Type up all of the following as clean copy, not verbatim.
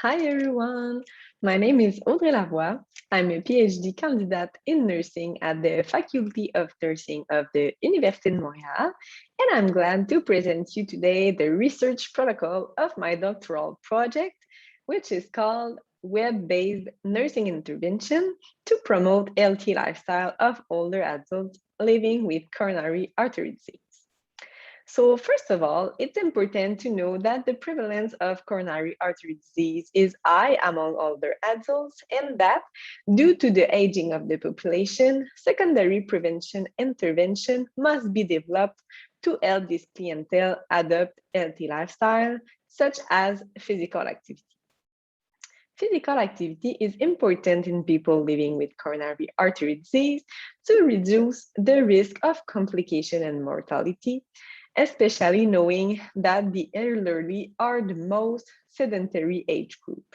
Hi everyone, my name is Audrey Lavoie. I'm a PhD candidate in nursing at the Faculty of Nursing of the Université de Montréal, and I'm glad to present you today the research protocol of my doctoral project, which is called Web-Based Nursing Intervention to Promote Healthy Lifestyle of Older Adults Living with Coronary Artery Disease. So first of all, it's important to know that the prevalence of coronary artery disease is high among older adults and that due to the aging of the population, secondary prevention intervention must be developed to help this clientele adopt healthy lifestyle, such as physical activity. Physical activity is important in people living with coronary artery disease to reduce the risk of complication and mortality, especially knowing that the elderly are the most sedentary age group.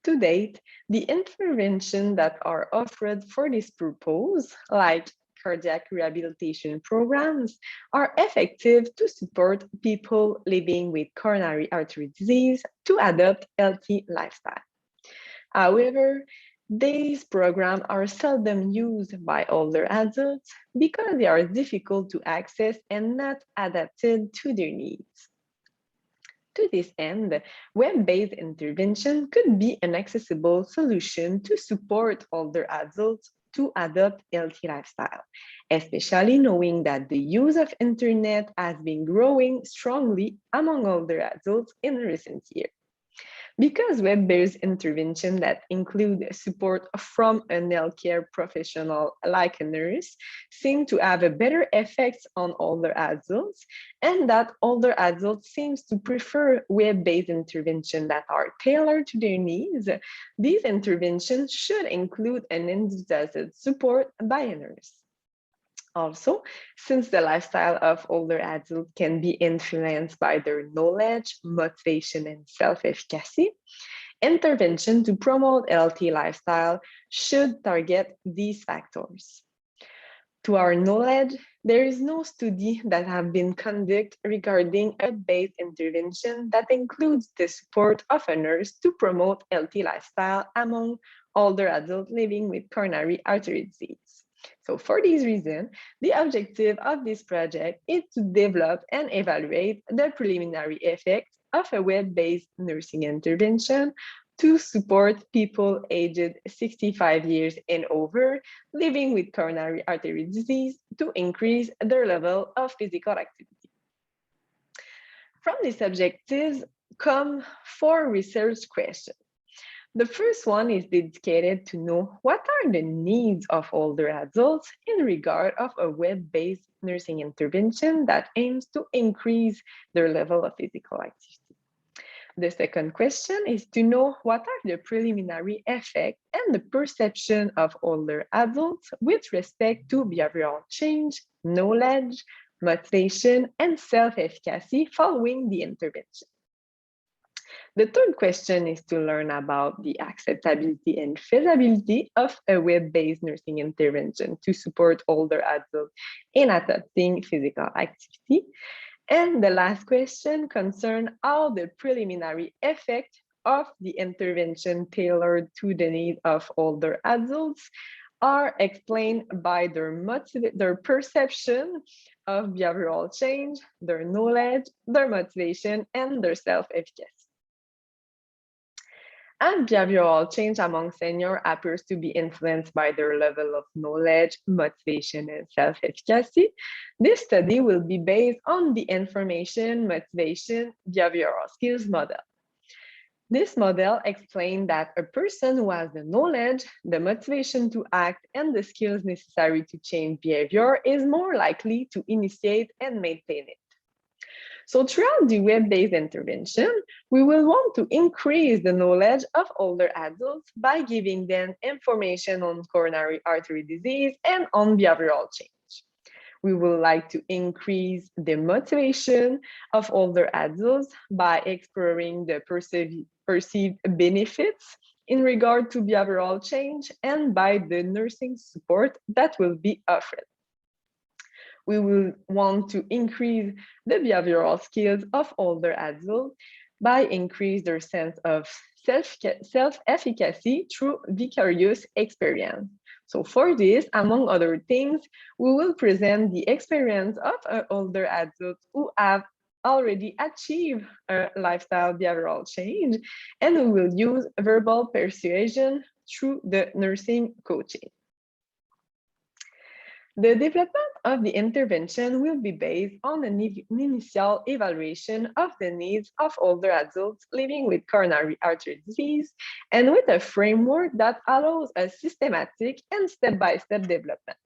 To date, the interventions that are offered for this purpose, like cardiac rehabilitation programs, are effective to support people living with coronary artery disease to adopt healthy lifestyle. However, these programs are seldom used by older adults because they are difficult to access and not adapted to their needs. To this end, web-based intervention could be an accessible solution to support older adults to adopt healthy lifestyle, especially knowing that the use of internet has been growing strongly among older adults in recent years. Because web-based intervention that include support from a healthcare professional like a nurse seem to have a better effect on older adults, and that older adults seems to prefer web-based intervention that are tailored to their needs, these interventions should include an individualized support by a nurse. Also, since the lifestyle of older adults can be influenced by their knowledge, motivation, and self-efficacy, intervention to promote healthy lifestyle should target these factors. To our knowledge, there is no study that have been conducted regarding a based intervention that includes the support of a nurse to promote healthy lifestyle among older adults living with coronary artery disease. So for this reason, the objective of this project is to develop and evaluate the preliminary effects of a web-based nursing intervention to support people aged 65 years and over living with coronary artery disease to increase their level of physical activity. From these objectives come four research questions. The first one is dedicated to know what are the needs of older adults in regard of a web-based nursing intervention that aims to increase their level of physical activity. The second question is to know what are the preliminary effects and the perception of older adults with respect to behavioral change, knowledge, motivation, and self-efficacy following the intervention. The third question is to learn about the acceptability and feasibility of a web-based nursing intervention to support older adults in adopting physical activity. And the last question concerns how the preliminary effect of the intervention tailored to the need of older adults are explained by their perception of behavioral change, their knowledge, their motivation, and their self-efficacy. And behavioral change among seniors appears to be influenced by their level of knowledge, motivation, and self-efficacy. This study will be based on the information, motivation, behavioral skills model. This model explains that a person who has the knowledge, the motivation to act, and the skills necessary to change behavior is more likely to initiate and maintain it. So throughout the web-based intervention, we will want to increase the knowledge of older adults by giving them information on coronary artery disease and on behavioral change. We would like to increase the motivation of older adults by exploring the perceived benefits in regard to behavioral change and by the nursing support that will be offered. We will want to increase the behavioral skills of older adults by increasing their sense of self-efficacy through vicarious experience. So for this, among other things, we will present the experience of older adults who have already achieved a lifestyle behavioral change, and we will use verbal persuasion through the nursing coaching. The development of the intervention will be based on an initial evaluation of the needs of older adults living with coronary artery disease and with a framework that allows a systematic and step-by-step development.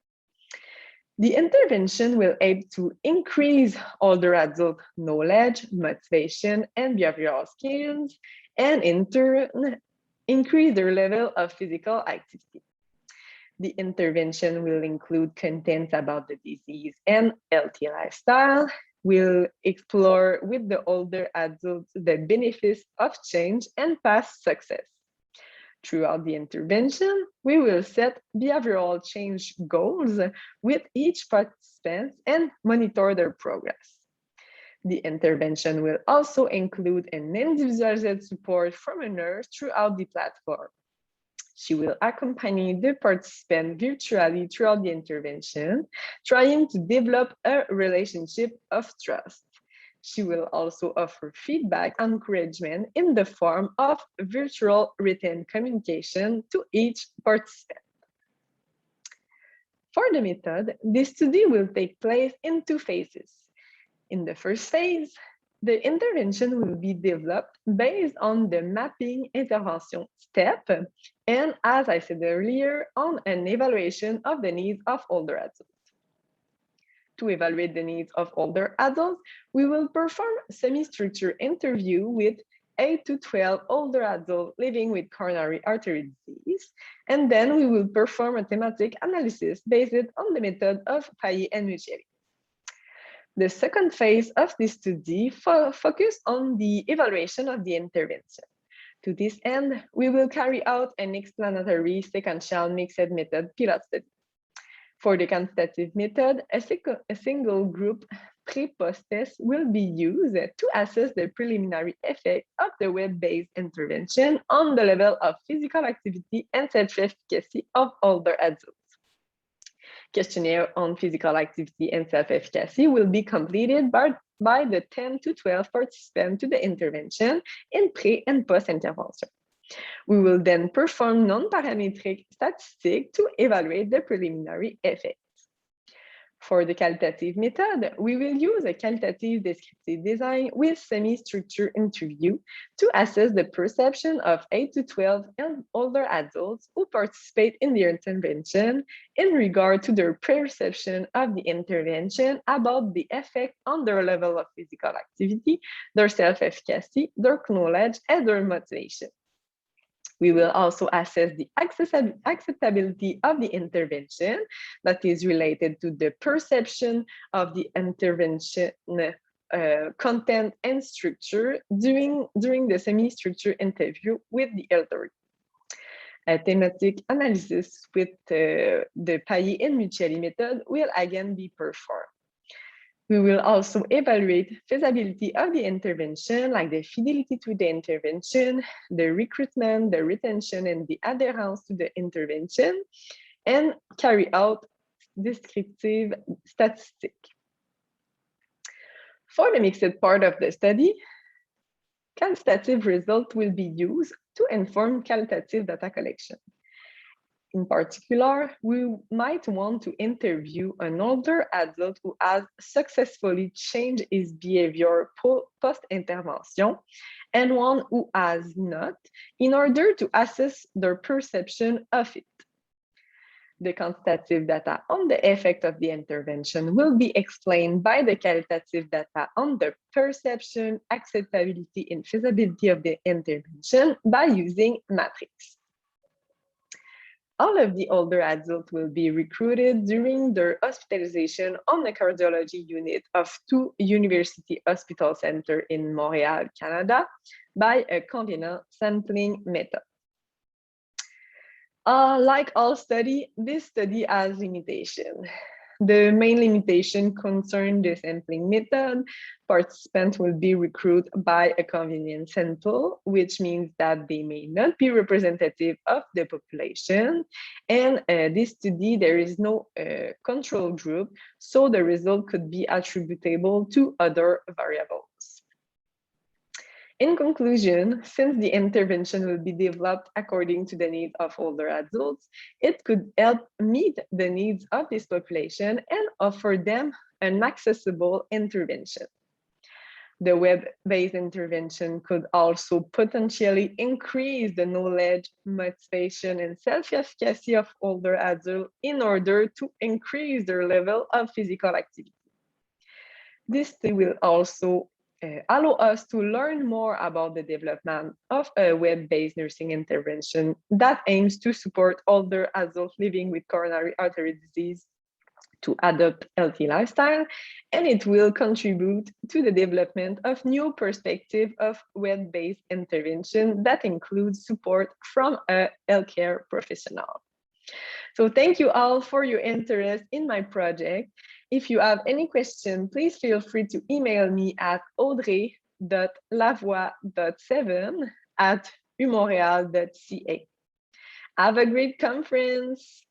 The intervention will aim to increase older adult knowledge, motivation, and behavioral skills, and in turn, increase their level of physical activity. The intervention will include contents about the disease and healthy lifestyle. We'll explore with the older adults the benefits of change and past success. Throughout the intervention, we will set behavioral change goals with each participant and monitor their progress. The intervention will also include an individualized support from a nurse throughout the platform. She will accompany the participant virtually throughout the intervention, trying to develop a relationship of trust. She will also offer feedback and encouragement in the form of virtual written communication to each participant. For the method, this study will take place in 2 phases. In the first phase, the intervention will be developed based on the mapping intervention step, and as I said earlier, on an evaluation of the needs of older adults. To evaluate the needs of older adults, we will perform a semi-structured interview with 8 to 12 older adults living with coronary artery disease, and then we will perform a thematic analysis based on the method of Paillet and Muccielli. The second phase of this study focuses on the evaluation of the intervention. To this end, we will carry out an explanatory sequential mixed method pilot study. For the quantitative method, a single group pre-post test will be used to assess the preliminary effect of the web-based intervention on the level of physical activity and self-efficacy of older adults. Questionnaire on physical activity and self-efficacy will be completed by the 10 to 12 participants to the intervention in pre and post-intervention. We will then perform non-parametric statistics to evaluate the preliminary effects. For the qualitative method, we will use a qualitative descriptive design with semi-structured interview to assess the perception of 8 to 12 and older adults who participate in the intervention in regard to their perception of the intervention about the effect on their level of physical activity, their self-efficacy, their knowledge, and their motivation. We will also assess the acceptability of the intervention that is related to the perception of the intervention content and structure during the semi-structured interview with the elderly. A thematic analysis with the Paillet and Muccielli method will again be performed. We will also evaluate feasibility of the intervention, like the fidelity to the intervention, the recruitment, the retention, and the adherence to the intervention, and carry out descriptive statistics. For the mixed part of the study, quantitative results will be used to inform qualitative data collection. In particular, we might want to interview an older adult who has successfully changed his behavior post-intervention and one who has not, in order to assess their perception of it. The quantitative data on the effect of the intervention will be explained by the qualitative data on the perception, acceptability, and feasibility of the intervention by using matrix. All of the older adults will be recruited during their hospitalization on the cardiology unit of 2 university hospital centers in Montreal, Canada, by a continuum sampling method. Like all study, this study has limitations. The main limitation concern the sampling method. Participants will be recruited by a convenient sample, which means that they may not be representative of the population. And this study, there is no control group, so the result could be attributable to other variables. In conclusion, since the intervention will be developed according to the needs of older adults, it could help meet the needs of this population and offer them an accessible intervention. The web-based intervention could also potentially increase the knowledge, motivation, and self-efficacy of older adults in order to increase their level of physical activity. This will also allow us to learn more about the development of a web-based nursing intervention that aims to support older adults living with coronary artery disease to adopt healthy lifestyle, and it will contribute to the development of new perspective of web-based intervention that includes support from a healthcare professional. So thank you all for your interest in my project. If you have any question, please feel free to email me at audrey.lavoie.7@umontreal.ca. Have a great conference.